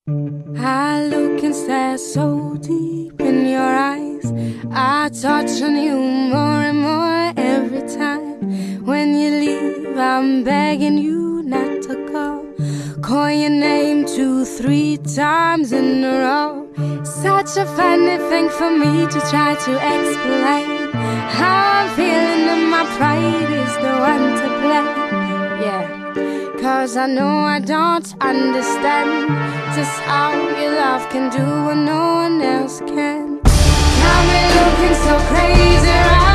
I look and stare so deep in your eyes. I touch on you more and more every time. When you leave, I'm begging you not to go. Call your name 2, 3 times in a row. Such a funny thing for me to try to explain how I'm feeling, and my pride is the one to blame. Yeah, 'cause I know I don't understand just how your love can do what no one else can. Got me looking so crazy right